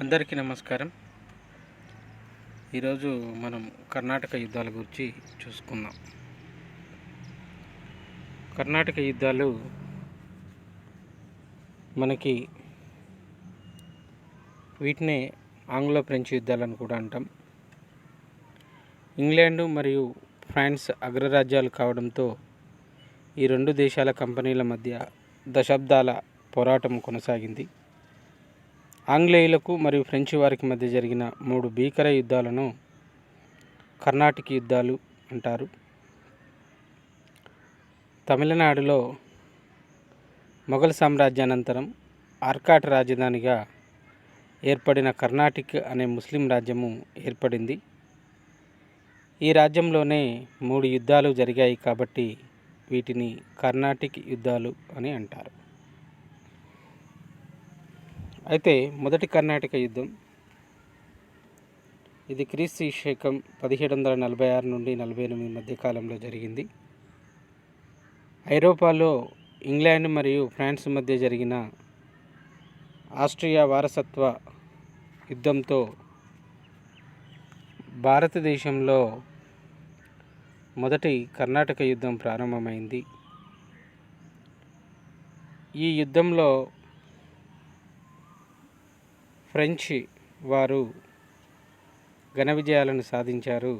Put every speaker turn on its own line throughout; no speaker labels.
అందరికీ నమస్కారం. ఈరోజు మనం కర్ణాటక యుద్ధాల గురించి చూసుకుందాం. కర్ణాటక యుద్ధాలు మనకి వీటినే ఆంగ్లో ఫ్రెంచ్ యుద్ధాలను కూడా అంటాం. ఇంగ్లాండు మరియు ఫ్రాన్స్ అగ్రరాజ్యాలు కావడంతో ఈ రెండు దేశాల కంపెనీల మధ్య దశాబ్దాల పోరాటం కొనసాగింది. ఆంగ్లేయులకు మరియు ఫ్రెంచ్ వారికి మధ్య జరిగిన 3 భీకర యుద్ధాలను కర్ణాటక యుద్ధాలు అంటారు. తమిళనాడులో మొఘల్ సామ్రాజ్యానంతరం ఆర్కాట్ రాజధానిగా ఏర్పడిన కర్ణాటక అనే ముస్లిం రాజ్యము ఏర్పడింది. ఈ రాజ్యంలోనే 3 యుద్ధాలు జరిగాయి కాబట్టి వీటిని కర్ణాటక యుద్ధాలు అని అంటారు. అయితే మొదటి కర్ణాటక యుద్ధం ఇది క్రీస్తు శకం 1746 నుండి 48 మధ్య కాలంలో జరిగింది. ఐరోపాలో ఇంగ్లాండ్ మరియు ఫ్రాన్స్ మధ్య జరిగిన ఆస్ట్రియా వారసత్వ యుద్ధంతో భారతదేశంలో మొదటి కర్ణాటక యుద్ధం ప్రారంభమైంది. ఈ యుద్ధంలో ఫ్రెంచ్ వారు ఘన విజయాలను సాధించారు.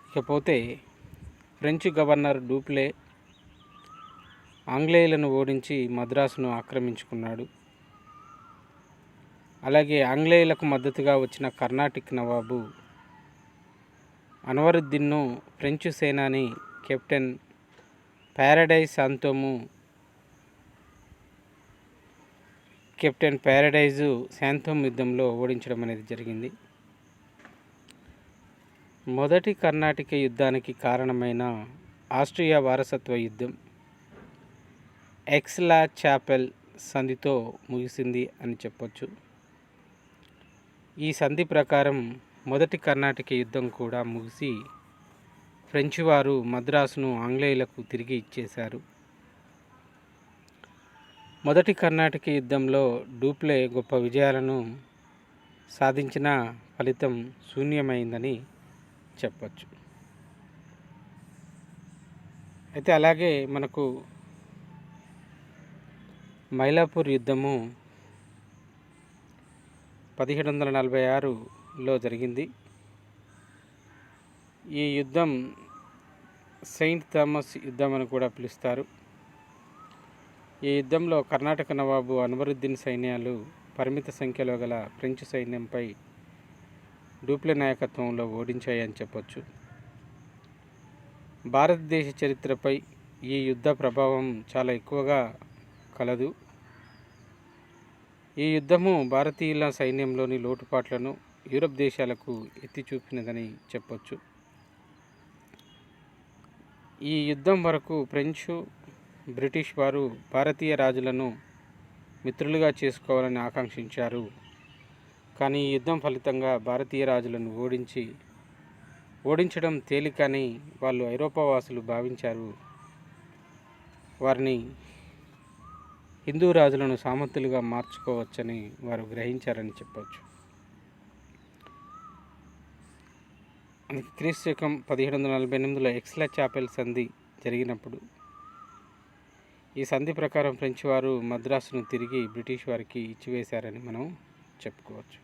ఇకపోతే ఫ్రెంచ్ గవర్నర్ డూప్లే ఆంగ్లేయులను ఓడించి మద్రాసును ఆక్రమించుకున్నాడు. అలాగే ఆంగ్లేయులకు మద్దతుగా వచ్చిన కర్ణాటక నవాబు అన్వరుద్దీన్ను ఫ్రెంచ్ సేనాని కెప్టెన్ ప్యారడైజు శాంతోమ్ యుద్ధంలో ఓడించడం అనేది జరిగింది. మొదటి కర్ణాటక యుద్ధానికి కారణమైన ఆస్ట్రియా వారసత్వ యుద్ధం ఎక్స్-లా-చాపెల్ సంధితో ముగిసింది అని చెప్పొచ్చు. ఈ సంధి ప్రకారం మొదటి కర్ణాటక యుద్ధం కూడా ముగిసి ఫ్రెంచ్ వారు మద్రాసును ఆంగ్లేయులకు తిరిగి ఇచ్చేశారు. మొదటి కర్ణాటక యుద్ధంలో డూప్లే గొప్ప విజయాలను సాధించిన ఫలితం శూన్యమైందని చెప్పచ్చు. అయితే అలాగే మనకు మైలాపూర్ యుద్ధము 1746లో జరిగింది. ఈ యుద్ధం సెయింట్ థామస్ యుద్ధం అని కూడా పిలుస్తారు. ఈ యుద్ధంలో కర్ణాటక నవాబు అన్వరుద్దీన్ సైన్యాలు పరిమిత సంఖ్యలో గల ఫ్రెంచ్ సైన్యంపై డూప్లే నాయకత్వంలో ఓడించాయని చెప్పొచ్చు. భారతదేశ చరిత్రపై ఈ యుద్ధ ప్రభావం చాలా ఎక్కువగా కలదు. ఈ యుద్ధము భారతీయుల సైన్యంలోని లోటుపాట్లను యూరప్ దేశాలకు ఎత్తి చూపినదని చెప్పొచ్చు. ఈ యుద్ధం వరకు ఫ్రెంచ్, బ్రిటిష్ వారు భారతీయ రాజులను మిత్రులుగా చేసుకోవాలని ఆకాంక్షించారు. కానీ ఈ యుద్ధం ఫలితంగా భారతీయ రాజులను ఓడించడం తేలికని వాళ్ళు ఐరోపా వాసులు భావించారు. వారిని హిందూ రాజులను సామంతులుగా మార్చుకోవచ్చని వారు గ్రహించారని చెప్పవచ్చు. క్రీస్తు శకం 1748లో ఎక్స్-లా-చాపెల్ సంధి జరిగినప్పుడు ఈ సంధి ప్రకారం ఫ్రెంచ్ వారు మద్రాసును తిరిగి బ్రిటిష్ వారికి ఇచ్చివేశారని మనం చెప్పుకోవచ్చు.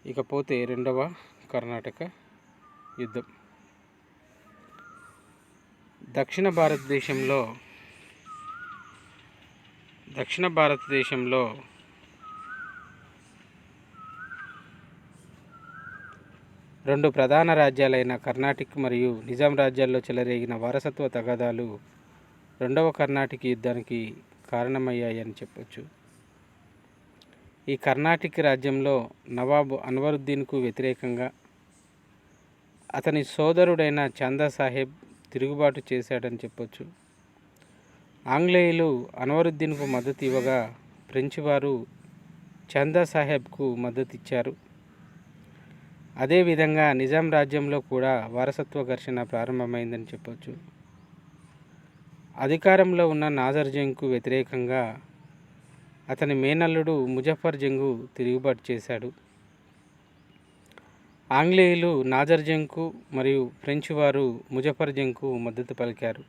ఇకపోతే రెండవ కర్ణాటక యుద్ధం దక్షిణ భారతదేశంలో రెండు ప్రధాన రాజ్యాలైన కర్ణాటక మరియు నిజాం రాజ్యాల్లో చెలరేగిన వారసత్వ తగాదాలు రెండవ కర్ణాటక యుద్ధానికి కారణమయ్యాయని చెప్పొచ్చు. ఈ కర్ణాటక రాజ్యంలో నవాబు అన్వరుద్దీన్కు వ్యతిరేకంగా అతని సోదరుడైన చందా సాహెబ్ తిరుగుబాటు చేశాడని చెప్పొచ్చు. ఆంగ్లేయులు అన్వరుద్దీన్కు మద్దతు ఇవ్వగా ఫ్రెంచ్ వారు చందా సాహెబ్కు మద్దతు ఇచ్చారు. అదేవిధంగా నిజాం రాజ్యంలో కూడా వారసత్వ ఘర్షణ ప్రారంభమైందని చెప్పొచ్చు. అధికారంలో ఉన్న నాజర్ జంగ్కు వ్యతిరేకంగా అతని మేనల్లుడు ముజఫర్ జంగు తిరుగుబాటు చేశాడు. ఆంగ్లేయులు నాజర్ జంగ్కు మరియు ఫ్రెంచ్ వారు ముజఫర్ జంగ్కు మద్దతు పలికారు.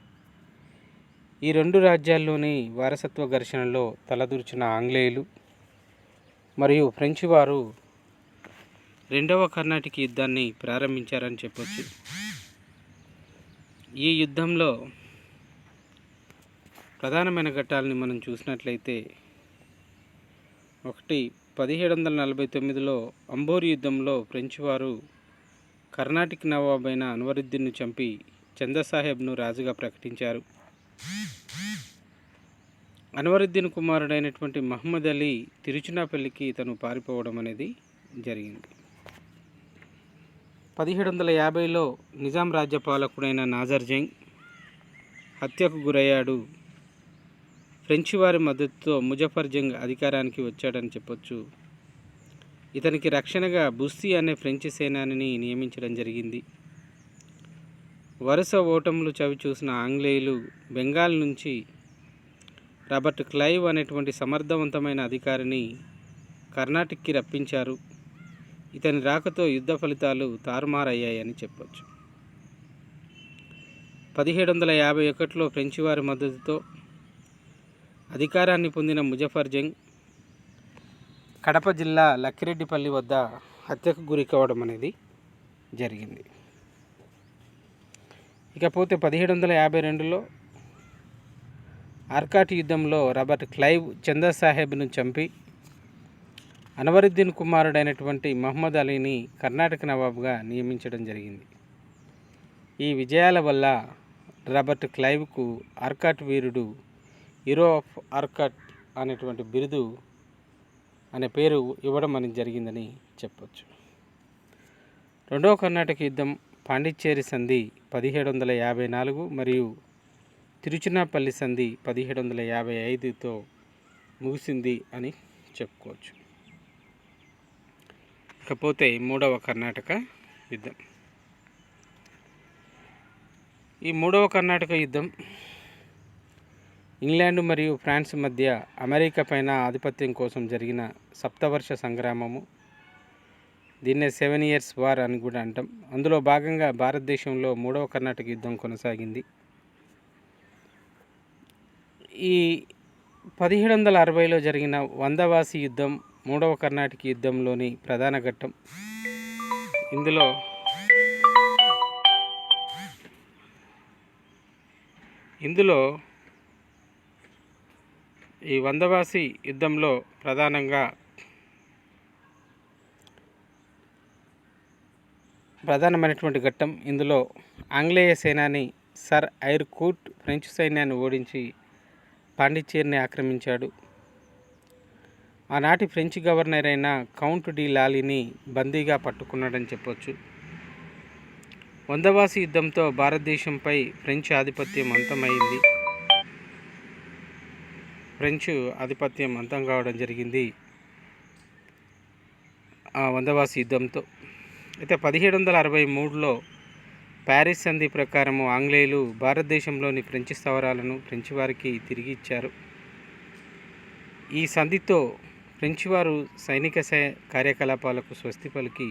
ఈ రెండు రాజ్యాల్లోని వారసత్వ ఘర్షణలో తలదూర్చిన ఆంగ్లేయులు మరియు ఫ్రెంచ్ వారు రెండవ కర్ణాటిక్ యుద్ధాన్ని ప్రారంభించారని చెప్పొచ్చు. ఈ యుద్ధంలో ప్రధానమైన ఘట్టాలని మనం చూసినట్లయితే, ఒకటి 1749లో అంబోర్ యుద్ధంలో ఫ్రెంచ్ వారు కర్ణాటిక్ నవాబ్ అయిన అన్వరుద్దీన్ను చంపి చందాసాహెబ్ను రాజుగా ప్రకటించారు. అన్వరుద్దీన్ కుమారుడైనటువంటి మహమ్మద్ అలీ తిరుచునాపల్లికి తను పారిపోవడం అనేది జరిగింది. 1750లో నిజాం రాజ్యపాలకుడైన నాజర్ జంగ్ హత్యకు గురయ్యాడు. ఫ్రెంచ్ వారి మద్దతుతో ముజఫర్ జంగ్ అధికారానికి వచ్చాడని చెప్పొచ్చు. ఇతనికి రక్షణగా బుస్సీ అనే ఫ్రెంచ్ సేనానిని నియమించడం జరిగింది. వరుస ఓటములు చవిచూసిన ఆంగ్లేయులు బెంగాల్ నుంచి రాబర్ట్ క్లైవ్ అనేటువంటి సమర్థవంతమైన అధికారిని కర్ణాటిక్కి రప్పించారు. ఇతని రాకతో యుద్ధ ఫలితాలు తారుమారయ్యాయని చెప్పొచ్చు. 1751లో ఫ్రెంచ్ వారి మద్దతుతో అధికారాన్ని పొందిన ముజఫర్ జంగ్ కడప జిల్లా లక్కిరెడ్డిపల్లి వద్ద హత్యకు గురి కావడం అనేది జరిగింది. ఇకపోతే 1752లో ఆర్కాట్ యుద్ధంలో రాబర్ట్ క్లైవ్ చందాసాహెబ్ను చంపి అన్వరుద్దీన్ కుమారుడైనటువంటి మహమ్మద్ అలీని కర్ణాటక నవాబుగా నియమించడం జరిగింది. ఈ విజయాల వల్ల రాబర్ట్ క్లైవ్కు ఆర్కాట్ వీరుడు, హీరో ఆఫ్ ఆర్కాట్ అనేటువంటి బిరుదు అనే పేరు ఇవ్వడం అనేది జరిగిందని చెప్పొచ్చు. రెండవ కర్ణాటక యుద్ధం పాండిచ్చేరి సంధి 1754 మరియు తిరుచునాపల్లి సంధి 1755తో ముగిసింది అని చెప్పుకోవచ్చు. ఇకపోతే మూడవ కర్ణాటక యుద్ధం. ఈ మూడవ కర్ణాటక యుద్ధం ఇంగ్లాండ్ మరియు ఫ్రాన్స్ మధ్య అమెరికా పైన ఆధిపత్యం కోసం జరిగిన సప్తవర్ష సంగ్రామము. దీన్నే 7 years వార్ అని కూడా అంటాం. అందులో భాగంగా భారతదేశంలో మూడవ కర్ణాటక యుద్ధం కొనసాగింది. ఈ 1760లో జరిగిన వందవాసి యుద్ధం మూడవ కర్ణాటక యుద్ధంలోని ప్రధాన ఘట్టం. ఇందులో ఈ వందవాసి యుద్ధంలో ప్రధానమైనటువంటి ఘట్టం. ఇందులో ఆంగ్లేయ సేనాని సర్ ఐర్ కూట్ ఫ్రెంచ్ సైన్యాన్ని ఓడించి పాండిచ్చేరిని ఆక్రమించాడు. ఆనాటి ఫ్రెంచ్ గవర్నర్ అయిన కౌంట్ డి లాలీని బందీగా పట్టుకున్నాడని చెప్పొచ్చు. వందవాసి యుద్ధంతో భారతదేశంపై ఫ్రెంచ్ ఆధిపత్యం అంతమైంది. ఫ్రెంచ్ ఆధిపత్యం అంతం కావడం జరిగింది ఆ వందవాసి యుద్ధంతో. అయితే 1763లో ప్యారిస్ సంధి ప్రకారము ఆంగ్లేయులు భారతదేశంలోని ఫ్రెంచ్ స్థావరాలను ఫ్రెంచ్ వారికి తిరిగి ఇచ్చారు. ఈ సంధితో ఫ్రెంచ్ వారు సైనిక కార్యకలాపాలకు స్వస్తి పలికి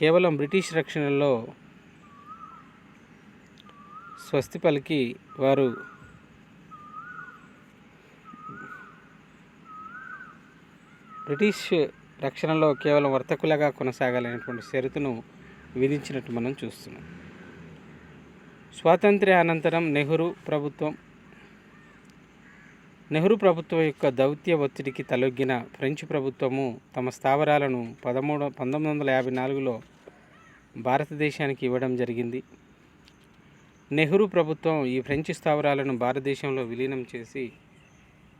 కేవలం బ్రిటిష్ రక్షణలో స్వస్తి పలికి వారు బ్రిటిష్ రక్షణలో కేవలం వర్తకులుగా కొనసాగాలనేటువంటి షరతును విధించినట్టు మనం చూస్తున్నాం. స్వాతంత్ర్య అనంతరం నెహ్రూ ప్రభుత్వం యొక్క దౌత్య ఒత్తిడికి తలొగ్గిన ఫ్రెంచ్ ప్రభుత్వము తమ స్థావరాలను 1954లో భారతదేశానికి ఇవ్వడం జరిగింది. నెహ్రూ ప్రభుత్వం ఈ ఫ్రెంచ్ స్థావరాలను భారతదేశంలో విలీనం చేసి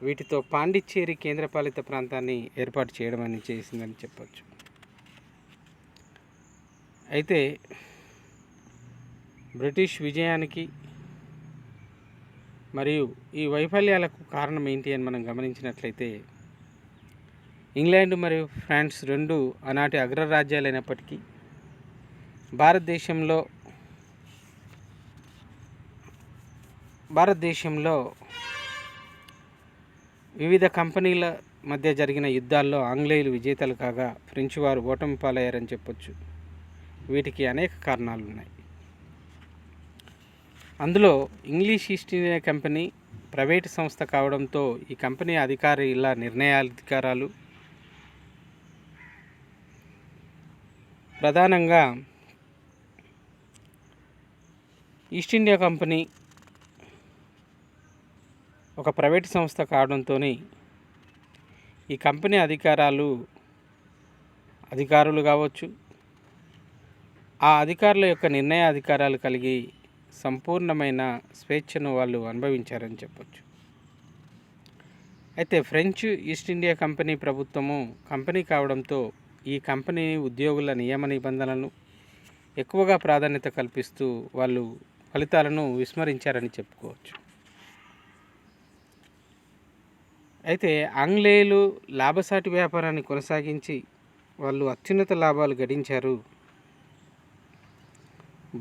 వీటితో పాండిచ్చేరి కేంద్రపాలిత ప్రాంతాన్ని ఏర్పాటు చేయడం అనేది చేసిందని చెప్పొచ్చు. అయితే బ్రిటిష్ విజయానికి మరియు ఈ వైఫల్యాలకు కారణం ఏంటి అని మనం గమనించినట్లయితే, ఇంగ్లాండ్ మరియు ఫ్రాన్స్ రెండు ఆనాటి అగ్రరాజ్యాలైనప్పటికీ భారతదేశంలో భారతదేశంలో వివిధ కంపెనీల మధ్య జరిగిన యుద్ధాల్లో ఆంగ్లేయులు విజేతలు కాగా ఫ్రెంచ్ వారు ఓటమి పాలయ్యారని చెప్పొచ్చు. వీటికి అనేక కారణాలు ఉన్నాయి. అందులో English east India company private సంస్థ కావడంతో ఈ కంపెనీ అధికారుల నిర్ణయాధికారాలు ప్రధానంగా ఈస్ట్ ఇండియా కంపెనీ ఒక ప్రైవేటు సంస్థ కావడంతో ఈ కంపెనీ అధికారులు కావచ్చు, ఆ అధికారుల యొక్క నిర్ణయ అధికారాలు కలిగి సంపూర్ణమైన స్వేచ్ఛను వాళ్ళు అనుభవించారని చెప్పొచ్చు. అయితే ఫ్రెంచ్ ఈస్ట్ ఇండియా కంపెనీ ప్రభుత్వము కంపెనీ కావడంతో ఈ కంపెనీ ఉద్యోగుల నియమ నిబంధనలను ఎక్కువగా ప్రాధాన్యత కల్పిస్తూ వాళ్ళు ఫలితాలను విస్మరించారని చెప్పుకోవచ్చు. అయితే ఆంగ్లేయులు లాభసాటి వ్యాపారాన్ని కొనసాగించి వాళ్ళు అత్యున్నత లాభాలు గడించారు.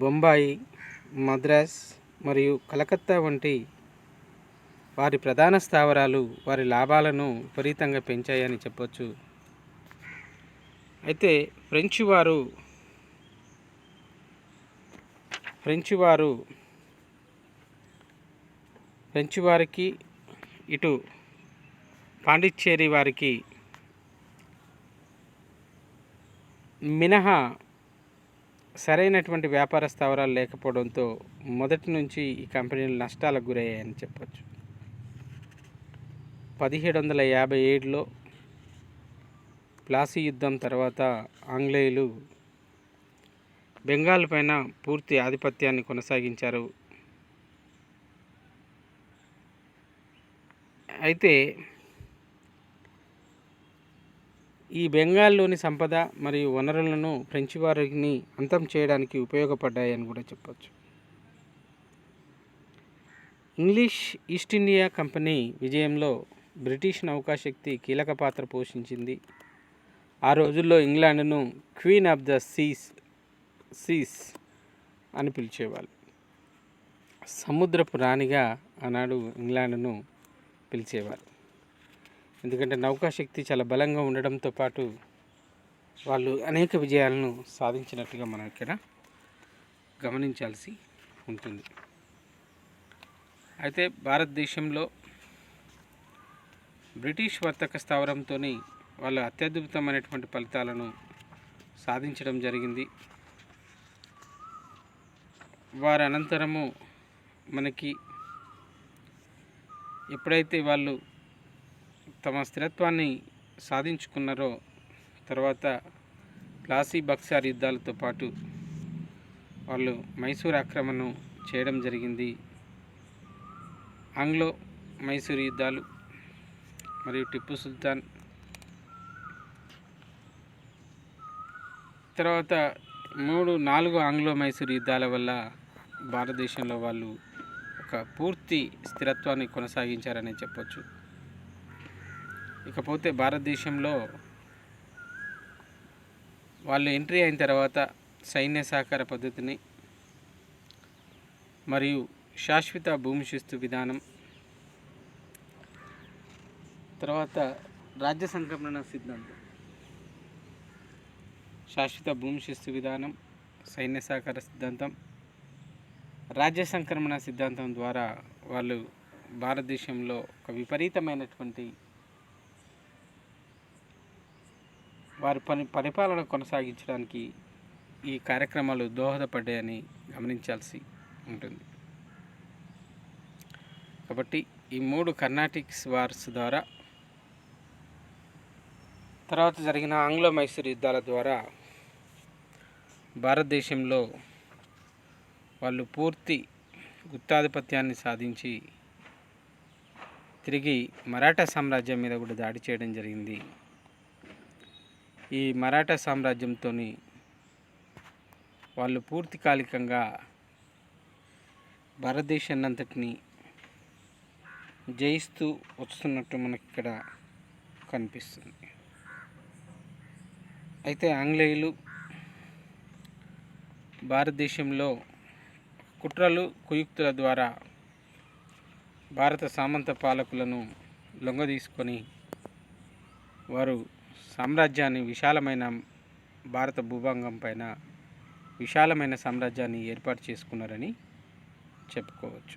బొంబాయి, మద్రాస్ మరియు కలకత్తా వంటి వారి ప్రధాన స్థావరాలు వారి లాభాలను విపరీతంగా పెంచాయని చెప్పొచ్చు. అయితే ఫ్రెంచ్ వారికి ఇటు పాండిచ్చేరి వారికి మినహా సరైనటువంటి వ్యాపార స్థావరాలు లేకపోవడంతో మొదటి నుంచి ఈ కంపెనీలు నష్టాలకు గురయ్యాయని చెప్పచ్చు. 1757లో ప్లాసీ యుద్ధం తర్వాత ఆంగ్లేయులు బెంగాల్ పైన పూర్తి ఆధిపత్యాన్ని కొనసాగించారు. అయితే ఈ బెంగాల్లోని సంపద మరియు వనరులను ఫ్రెంచ్ వారిని అంతం చేయడానికి ఉపయోగపడ్డాయని కూడా చెప్పచ్చు. ఇంగ్లీష్ ఈస్ట్ ఇండియా కంపెనీ విజయంలో బ్రిటిష్ నౌకాశక్తి కీలక పాత్ర పోషించింది. ఆ రోజుల్లో ఇంగ్లాండ్ను క్వీన్ ఆఫ్ ద సీస్ అని పిలిచేవాళ్ళు. సముద్రపు రాణిగా ఆనాడు ఇంగ్లాండ్ను పిలిచేవారు. ఎందుకంటే నౌకాశక్తి చాలా బలంగా ఉండడంతో పాటు వాళ్ళు అనేక విజయాలను సాధించినట్టుగా మనం ఇక్కడ గమనించాల్సి ఉంటుంది. అయితే భారతదేశంలో బ్రిటిష్ వర్తక స్థావరంతో వాళ్ళు అత్యద్భుతమైనటువంటి ఫలితాలను సాధించడం జరిగింది. వారి అనంతరము మనకి ఎప్పుడైతే వాళ్ళు తమ స్థిరత్వాన్ని సాధించుకున్నారో తర్వాత ప్లాసీ బక్సార్ యుద్ధాలతో పాటు వాళ్ళు మైసూర్ ఆక్రమణను చేయడం జరిగింది. ఆంగ్లో మైసూర్ యుద్ధాలు మరియు టిప్పు సుల్తాన్ తర్వాత 4 ఆంగ్లో మైసూర్ యుద్ధాల వల్ల భారతదేశంలో వాళ్ళు ఒక పూర్తి స్థిరత్వాన్ని కొనసాగించారని చెప్పొచ్చు. ఇకపోతే భారతదేశంలో వాళ్ళు ఎంట్రీ అయిన తర్వాత సైన్య సహకార పద్ధతిని మరియు శాశ్వత భూమి శిస్తు విధానం తర్వాత రాజ్య సంక్రమణ సిద్ధాంతం, శాశ్వత భూమి శిస్తు విధానం, సైన్య సహకార సిద్ధాంతం, రాజ్య సంక్రమణ సిద్ధాంతం ద్వారా వాళ్ళు భారతదేశంలో ఒక విపరీతమైనటువంటి వారి పరిపాలన కొనసాగించడానికి ఈ కార్యక్రమాలు దోహదపడ్డాయని గమనించాల్సి ఉంటుంది. కాబట్టి ఈ 3 కర్ణాటిక్స్ వార్స్ ద్వారా తర్వాత జరిగిన ఆంగ్లో మైసూర్ యుద్ధాల ద్వారా భారతదేశంలో వాళ్ళు పూర్తి గుత్తాధిపత్యాన్ని సాధించి తిరిగి మరాఠా సామ్రాజ్యం మీద కూడా దాడి చేయడం జరిగింది. ఈ మరాఠా సామ్రాజ్యంతో వాళ్ళు పూర్తికాలికంగా భారతదేశాన్ని అంతటిని జయిస్తూ వస్తున్నట్టు మనకి ఇక్కడ కనిపిస్తుంది. అయితే ఆంగ్లేయులు భారతదేశంలో కుట్రలు కుయుక్తుల ద్వారా భారత సామంత పాలకులను లొంగదీసుకొని వారు సామ్రాజ్యాన్ని విశాలమైన భారత భూభాగం పైన విశాలమైన సామ్రాజ్యాన్ని ఏర్పాటు చేసుకున్నారని చెప్పుకోవచ్చు.